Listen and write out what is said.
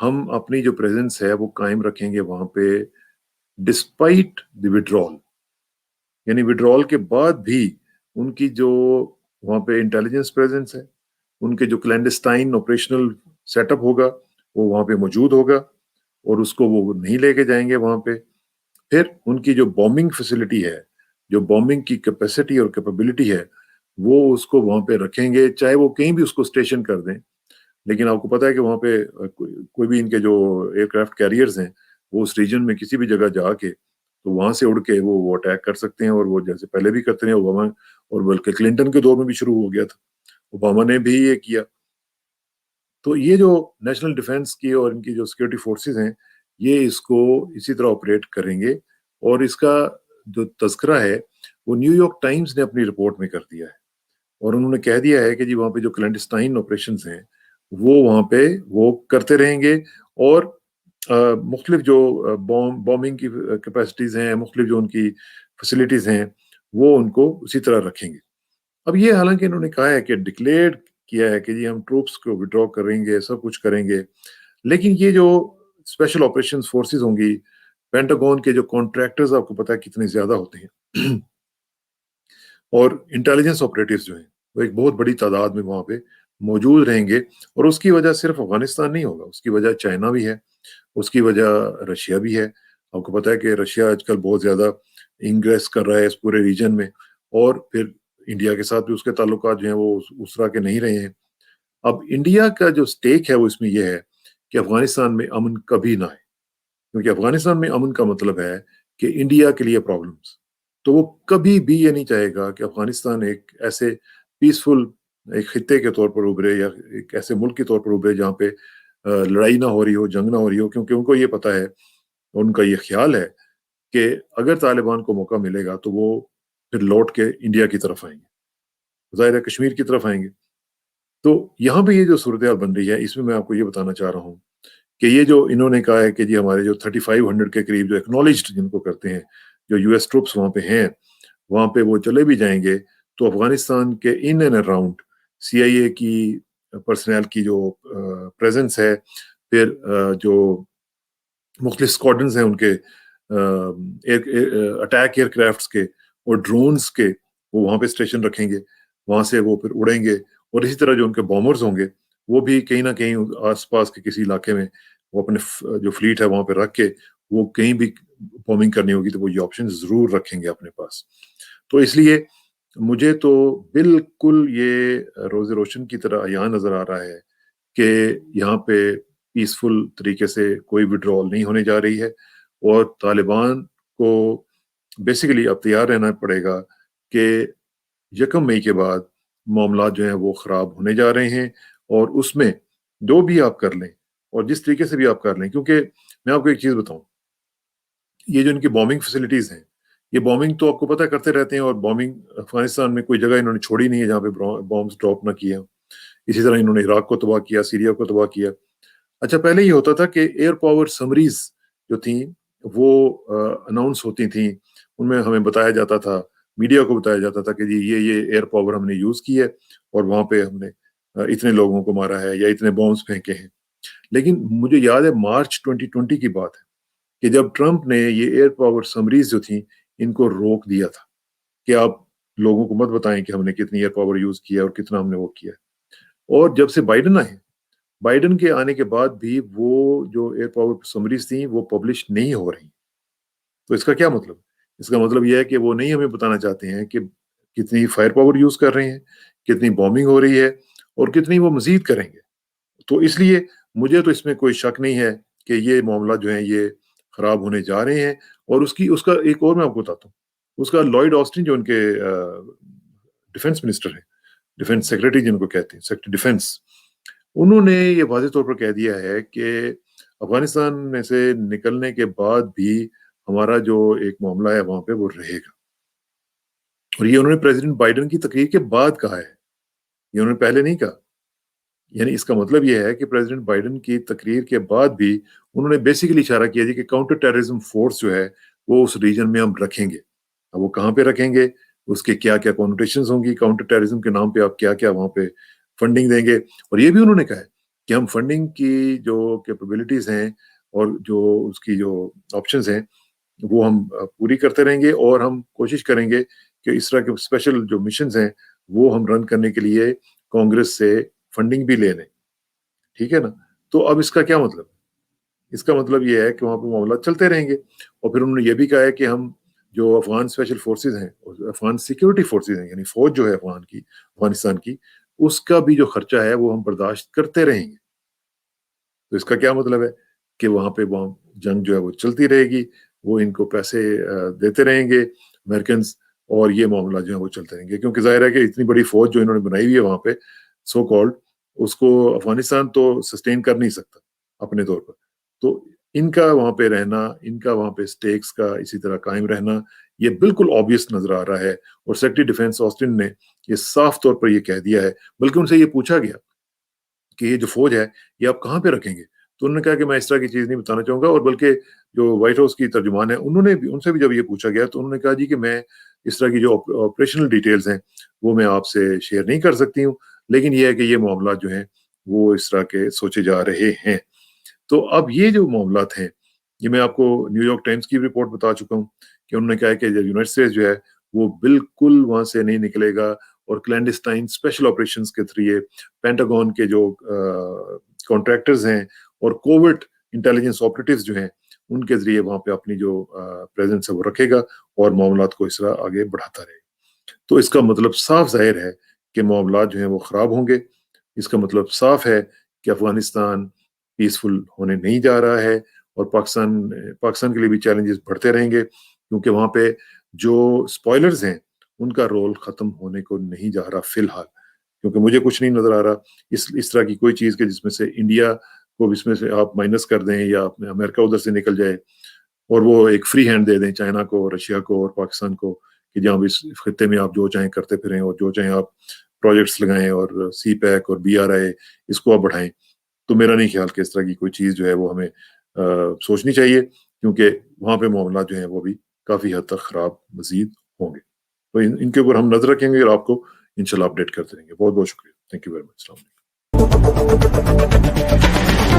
ہم اپنی جو پریزنس ہے وہ قائم رکھیں گے وہاں پہ ڈسپائٹ دی withdrawal، یعنی withdrawal کے بعد بھی ان کی جو وہاں پہ انٹیلیجنس پریزنس ہے، ان کے جو کلینڈسٹائن آپریشنل سیٹ اپ ہوگا وہ وہاں پہ موجود ہوگا، اور اس کو وہ نہیں لے کے جائیں گے وہاں پہ۔ پھر ان کی جو بومبنگ فیسلٹی ہے، جو بومبنگ کی کیپیسٹی اور کیپیبلٹی ہے، وہ اس کو وہاں پہ رکھیں گے، چاہے وہ کہیں بھی اس کو اسٹیشن کر دیں۔ لیکن آپ کو پتا ہے کہ وہاں پہ کوئی بھی ان کے جو ایئر کرافٹ کیریئرز ہیں وہ اس ریجن میں کسی بھی جگہ جا کے تو وہاں سے اڑ کے وہ اٹیک کر سکتے ہیں، اور وہ جیسے پہلے بھی کرتے ہیں اوباما، اور بلکہ کلنٹن کے دور میں بھی شروع ہو گیا تھا، اوباما نے بھی یہ کیا۔ تو یہ جو نیشنل ڈیفنس کی اور ان کی جو سیکورٹی فورسز ہیں، یہ اس کو اسی طرح آپریٹ کریں گے، اور اس کا جو تذکرہ ہے وہ نیو یارک ٹائمز نے اپنی رپورٹ میں کر دیا ہے، اور انہوں نے کہہ دیا ہے کہ جی وہاں پہ جو کلینڈسٹائن آپریشنز ہیں وہ وہاں پہ وہ کرتے رہیں گے، اور مختلف جو بومبنگ کی کیپیسٹیز ہیں، مختلف جو ان کی فیسلٹیز ہیں، وہ ان کو اسی طرح رکھیں گے۔ اب یہ حالانکہ انہوں نے کہا ہے کہ ڈکلیئر کیا ہے کہ جی ہم ٹروپس کو وڈرا کریں گے، سب کچھ کریں گے، لیکن یہ جو اسپیشل آپریشن فورسز ہوں گی، پینٹاگون کے جو کانٹریکٹرز آپ کو پتا ہے کتنے زیادہ ہوتے ہیں، اور انٹیلیجنس آپریٹوز جو ہیں وہ ایک بہت بڑی تعداد میں وہاں پہ موجود رہیں گے، اور اس کی وجہ صرف افغانستان نہیں ہوگا، اس کی وجہ چائنا بھی ہے، اس کی وجہ رشیا بھی ہے۔ آپ کو پتا ہے کہ رشیا آج کل بہت زیادہ انگریس کر رہا ہے اس پورے ریجن میں، اور پھر انڈیا کے ساتھ بھی اس کے تعلقات جو ہیں وہ اس طرح کے نہیں رہے ہیں۔ اب انڈیا کا جو سٹیک ہے وہ اس میں یہ ہے کہ افغانستان میں امن کبھی نہ آئے، کیونکہ افغانستان میں امن کا مطلب ہے کہ انڈیا کے لیے پرابلمز، تو وہ کبھی بھی یہ نہیں چاہے گا کہ افغانستان ایک ایسے پیسفل ایک خطے کے طور پر ابھرے، یا ایک ایسے ملک کے طور پر ابھرے جہاں پہ لڑائی نہ ہو رہی ہو، جنگ نہ ہو رہی ہو، کیونکہ ان کو یہ پتا ہے، ان کا یہ خیال ہے کہ اگر طالبان کو موقع ملے گا تو وہ پھر لوٹ کے انڈیا کی طرف آئیں گے، ظاہر ہے کشمیر کی طرف آئیں گے۔ تو یہاں پہ یہ جو صورتحال بن رہی ہے، اس میں آپ کو یہ بتانا چاہ رہا ہوں کہ یہ جو انہوں نے کہا ہے کہ جی ہمارے جو 3500 کے قریب جو ایکنالجڈ جن کو کرتے ہیں، جو یو ایس ٹروپس وہاں پہ ہیں، وہاں پہ وہ چلے بھی جائیں گے تو افغانستان کے ان اینڈ اراؤنڈ سی آئی اے کی پرسنل کی جو پریزنس ہے، پھر جو مختلف اسکواڈنز ہیں ان کے اٹیک ایئر کرافٹس کے اور ڈرونز کے، وہ وہاں پہ اسٹیشن رکھیں گے، وہاں سے وہ پھر اڑیں گے، اور اسی طرح جو ان کے بامرز ہوں گے وہ بھی کہیں نہ کہیں آس پاس کے کسی علاقے میں وہ اپنے جو فلیٹ ہے وہاں پہ رکھ کے وہ کہیں بھی بومنگ کرنی ہوگی تو وہ یہ آپشن ضرور رکھیں گے اپنے پاس۔ تو اس لیے مجھے تو بالکل یہ روز روشن کی طرح یہاں نظر آ رہا ہے کہ یہاں پہ پیسفل طریقے سے کوئی وڈرول نہیں ہونے جا رہی ہے، اور طالبان کو بیسیکلی اب تیار رہنا پڑے گا کہ 1 مئی کے بعد معاملات جو ہیں وہ خراب ہونے جا رہے ہیں، اور اس میں جو بھی آپ کر لیں اور جس طریقے سے بھی آپ کر لیں، کیونکہ میں آپ کو ایک چیز بتاؤں، یہ جو ان کی بومبنگ فیسلٹیز ہیں، یہ بومبنگ تو آپ کو پتہ کرتے رہتے ہیں، اور بومبنگ افغانستان میں کوئی جگہ انہوں نے چھوڑی نہیں ہے جہاں پہ بومبس ڈراپ نہ کیے ہوں۔ اسی طرح انہوں نے عراق کو تباہ کیا، سیریا کو تباہ کیا۔ اچھا، پہلے یہ ہوتا تھا کہ ایئر پاور سمریز جو تھیں وہ اناؤنس ہوتی تھیں، ان میں ہمیں بتایا جاتا تھا، میڈیا کو بتایا جاتا تھا کہ جی یہ ایئر پاور ہم نے یوز کی ہے، اور وہاں پہ ہم نے اتنے لوگوں کو مارا ہے یا اتنے بامز پھینکے ہیں۔ لیکن مجھے یاد ہے مارچ 2020 کی بات ہے کہ جب ٹرمپ نے یہ ایئر پاور سمریز جو تھیں ان کو روک دیا تھا کہ آپ لوگوں کو مت بتائیں کہ ہم نے کتنی ایئر پاور یوز کیا اور کتنا ہم نے وہ کیا ہے۔ اور جب سے بائیڈن آئے، بائیڈن کے آنے کے بعد بھی وہ جو ایئر پاور سمریز تھیں وہ پبلش نہیں ہو رہی۔ تو اس کا کیا مطلب؟ اس کا مطلب یہ ہے کہ وہ نہیں ہمیں بتانا چاہتے ہیں کہ کتنی فائر پاور یوز کر رہے ہیں، کتنی بومبنگ ہو رہی ہے، اور کتنی وہ مزید کریں گے۔ تو اس لیے مجھے تو اس میں کوئی شک نہیں ہے کہ یہ معاملات جو ہیں یہ خراب ہونے جا رہے ہیں۔ اور اس کا ایک اور میں آپ کو بتاتا ہوں، اس کا لوئڈ آسٹن جو ان کے ڈیفنس منسٹر ہیں، ڈیفنس سیکرٹری جن کو کہتے ہیں، سیکرٹری ڈیفنس، انہوں نے یہ واضح طور پر کہہ دیا ہے کہ افغانستان میں سے نکلنے کے بعد بھی ہمارا جو ایک معاملہ ہے وہاں پہ وہ رہے گا۔ اور یہ انہوں نے پریزیڈنٹ بائیڈن کی تقریر کے بعد کہا ہے، یہ انہوں نے پہلے نہیں کہا۔ یعنی اس کا مطلب یہ ہے کہ پریزیڈنٹ بائیڈن کی تقریر کے بعد بھی انہوں نے بیسیکلی اشارہ کیا جی کہ کاؤنٹر ٹیررزم فورس جو ہے وہ اس ریجن میں ہم رکھیں گے۔ اب وہ کہاں پہ رکھیں گے، اس کے کیا کیا کونوٹیشنز ہوں گی، کاؤنٹر ٹیررزم کے نام پہ آپ کیا کیا وہاں پہ فنڈنگ دیں گے۔ اور یہ بھی انہوں نے کہا ہے کہ ہم فنڈنگ کی جو کیپیبلٹیز ہیں اور جو اس کی جو آپشنز ہیں وہ ہم پوری کرتے رہیں گے، اور ہم کوشش کریں گے کہ اس طرح کے اسپیشل جو مشنز ہیں وہ ہم رن کرنے کے لیے کانگریس سے فنڈنگ بھی لے لیں. ٹھیک ہے نا؟ تو اب اس کا کیا مطلب؟ اس کا مطلب یہ ہے کہ وہاں پہ معاملات چلتے رہیں گے. اور پھر انہوں نے یہ بھی کہا ہے کہ ہم جو افغان اسپیشل فورسز ہیں، افغان سیکیورٹی فورسز ہیں، یعنی فوج جو ہے افغانستان کی، اس کا بھی جو خرچہ ہے وہ ہم برداشت کرتے رہیں گے. تو اس کا کیا مطلب ہے کہ وہاں پہ جنگ جو ہے وہ چلتی رہے گی، وہ ان کو پیسے دیتے رہیں گے امریکنز، اور یہ معاملہ جو ہے وہ چلتے رہیں گے. کیونکہ ظاہر ہے کہ اتنی بڑی فوج جو انہوں نے بنائی ہوئی ہے وہاں پہ سو کالڈ، اس کو افغانستان تو سسٹین کر نہیں سکتا اپنے طور پر. تو ان کا وہاں پہ رہنا، ان کا وہاں پہ سٹیکس کا اسی طرح قائم رہنا، یہ بالکل آبویس نظر آ رہا ہے. اور سیکرٹری ڈیفینس آسٹن نے یہ صاف طور پر یہ کہہ دیا ہے، بلکہ ان سے یہ پوچھا گیا کہ یہ جو فوج ہے یہ آپ کہاں پہ رکھیں گے؟ تو انہوں نے کہا کہ میں اس طرح کی چیز نہیں بتانا چاہوں گا. اور بلکہ جو وائٹ ہاؤس کی ترجمان ہے ان سے بھی جب یہ پوچھا گیا تو انہوں نے کہا جی کہ میں اس طرح کی جو آپریشنل ڈیٹیلز ہیں وہ میں آپ سے شیئر نہیں کر سکتی ہوں، لیکن یہ ہے کہ یہ معاملات جو ہیں وہ اس طرح کے سوچے جا رہے ہیں. تو اب یہ جو معاملات ہیں، یہ میں آپ کو نیو یارک ٹائمز کی رپورٹ بتا چکا ہوں کہ انہوں نے کہا ہے کہ یونائٹڈ اسٹیٹس جو ہے وہ بالکل وہاں سے نہیں نکلے گا، اور کلینڈسٹائن اسپیشل آپریشنز کے ذریعے پینٹاگون کے جو کانٹریکٹرز ہیں اور کووٹ انٹیلیجنس آپریٹیوز جو ہیں ان کے ذریعے وہاں پہ اپنی جو پریزنس ہے وہ رکھے گا اور معاملات کو اس طرح آگے بڑھاتا رہے گا. تو اس کا مطلب صاف ظاہر ہے کہ معاملات جو ہیں وہ خراب ہوں گے. اس کا مطلب صاف ہے کہ افغانستان پیسفل ہونے نہیں جا رہا ہے، اور پاکستان کے لیے بھی چیلنجز بڑھتے رہیں گے، کیونکہ وہاں پہ جو سپوائلرز ہیں ان کا رول ختم ہونے کو نہیں جا رہا فی الحال. کیونکہ مجھے کچھ نہیں نظر آ رہا اس طرح کی کوئی چیز کہ جس میں سے انڈیا کو اس میں سے آپ مائنس کر دیں، یا امریکہ ادھر سے نکل جائے اور وہ ایک فری ہینڈ دے دیں چائنا کو، رشیا کو اور پاکستان کو کہ جہاں اس خطے میں آپ جو چاہیں کرتے پھریں اور جو چاہیں آپ پروجیکٹس لگائیں اور سی پیک اور BRI اس کو آپ بڑھائیں. تو میرا نہیں خیال کہ اس طرح کی کوئی چیز جو ہے وہ ہمیں سوچنی چاہیے، کیونکہ وہاں پہ معاملات جو ہیں وہ بھی کافی حد تک خراب مزید ہوں گے. تو ان کے اوپر ہم نظر رکھیں گے اور آپ کو انشاءاللہ اپڈیٹ کرتے رہیں گے. بہت بہت شکریہ. Thank you very much. السلام علیکم.